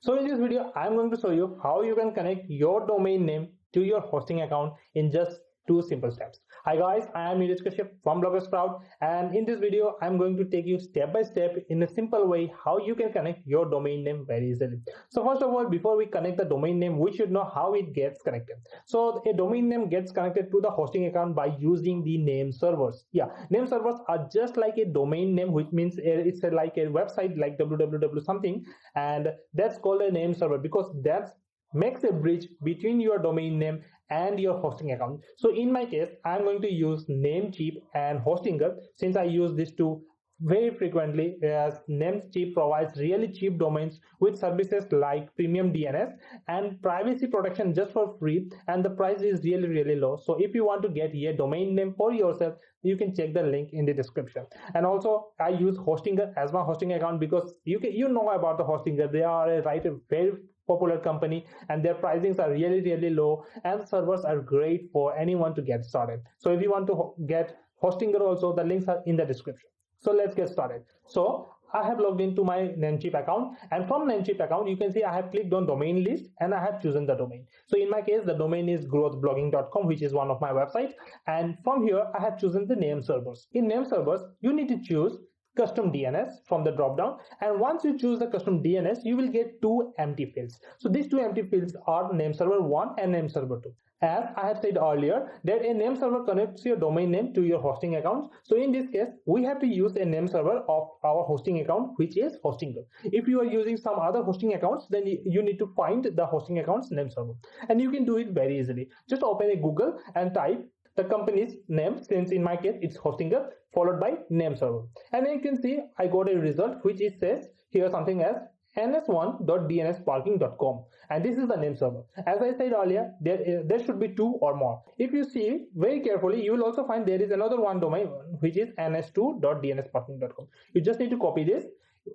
So in this video, I'm going to show you how you can connect your domain name to your hosting account in just 2 simple steps. Hi guys, I am Niraj from BloggerSprout, and in this video, I'm going to take you step by step in a simple way how you can connect your domain name very easily. So first of all, before we connect the domain name, we should know how it gets connected. So a domain name gets connected to the hosting account by using the name servers. Yeah, name servers are just like a domain name, which means it's like a website like www something, and that's called a name server because that's makes a bridge between your domain name and your hosting account. So in my case, I'm going to use NameCheap and Hostinger since I use these two very frequently, as NameCheap provides really cheap domains with services like premium DNS and privacy protection just for free, and the price is really low. So if you want to get a domain name for yourself, you can check the link in the description. And also I use Hostinger as my hosting account because you know about the Hostinger. They are a very popular company and their pricings are really low, and servers are great for anyone to get started. So if you want to get Hostinger also, the links are in the description. So let's get started. So I have logged into my Namecheap account, and from Namecheap account you can see I have clicked on domain list and I have chosen the domain. So in my case, the domain is growthblogging.com, which is one of my websites, and from here I have chosen the name servers. In name servers, you need to choose custom DNS from the drop down, and once you choose the custom DNS, you will get 2 empty fields. So these 2 empty fields are nameserver 1 and nameserver 2. As I have said earlier, that a name server connects your domain name to your hosting account. So in this case, we have to use a name server of our hosting account, which is Hostinger. If you are using some other hosting accounts, then you need to find the hosting account's name server, and you can do it very easily. Just open a Google and type the company's name, since in my case it's Hostinger, followed by name server, and then you can see I got a result which it says here something as ns1.dnsparking.com, and this is the name server. As I said earlier, there should be 2 or more. If you see very carefully, you will also find there is another one domain which is ns2.dnsparking.com. You just need to copy this.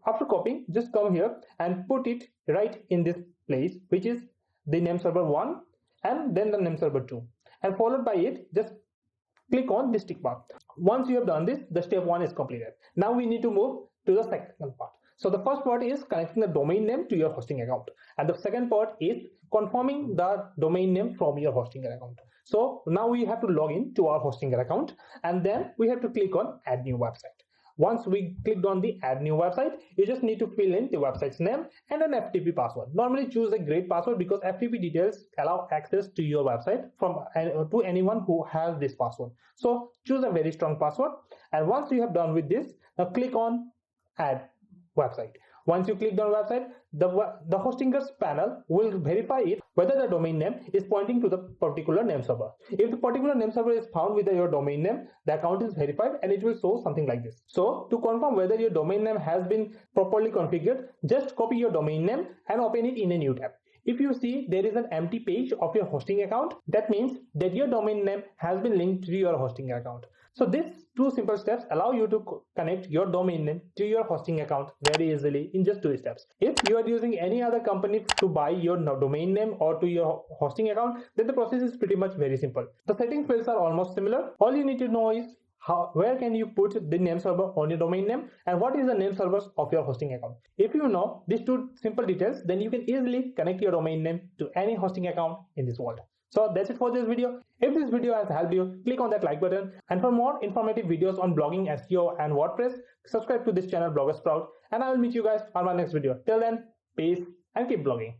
After copying, just come here and put it right in this place, which is the name server 1 and then the name server 2, and followed by it, just click on this tick mark. Once you have done this, the step 1 is completed. Now we need to move to the second part. So the first part is connecting the domain name to your hosting account, and the second part is confirming the domain name from your Hostinger account. So now we have to log in to our Hostinger account, and then we have to click on add new website. Once we clicked on the add new website, you just need to fill in the website's name and an FTP password. Normally choose a great password because FTP details allow access to your website to anyone who has this password. So choose a very strong password, and once you have done with this, now click on add website. Once you click on website, the Hostinger's panel will verify it whether the domain name is pointing to the particular name server. If the particular name server is found with your domain name, the account is verified and it will show something like this. So to confirm whether your domain name has been properly configured, just copy your domain name and open it in a new tab. If you see there is an empty page of your hosting account, that means that your domain name has been linked to your hosting account. So these 2 simple steps allow you to connect your domain name to your hosting account very easily in just 2 steps. If you are using any other company to buy your domain name or to your hosting account, then the process is pretty much very simple. The setting fields are almost similar. All you need to know is where can you put the name server on your domain name and what is the name servers of your hosting account. If you know these 2 simple details, then you can easily connect your domain name to any hosting account in this world. So that's it for this video. If this video has helped you, click on that like button, and for more informative videos on blogging, SEO and WordPress, subscribe to this channel BloggerSprout, and I will meet you guys on my next video. Till then, peace and keep blogging.